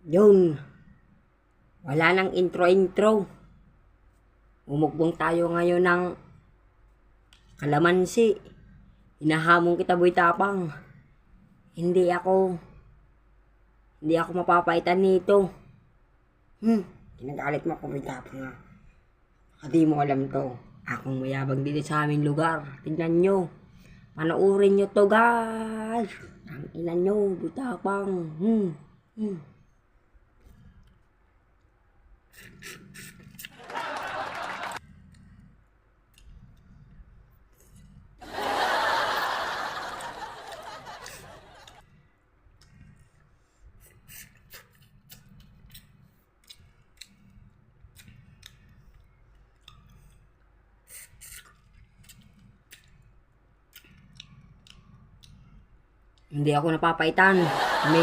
Yun, wala nang intro-intro. Umugbong tayo ngayon ng kalamansi. Hinahamon kita, Boy Tapang. Hindi ako mapapaitan nito. Kinagalit mo ako, Boy Tapang. Hindi mo alam to. Akong mayabang dito sa aming lugar. Tignan nyo. Panoorin nyo to, guys. Ang ina nyo, Boy Tapang. Hindi ako napapaitan. May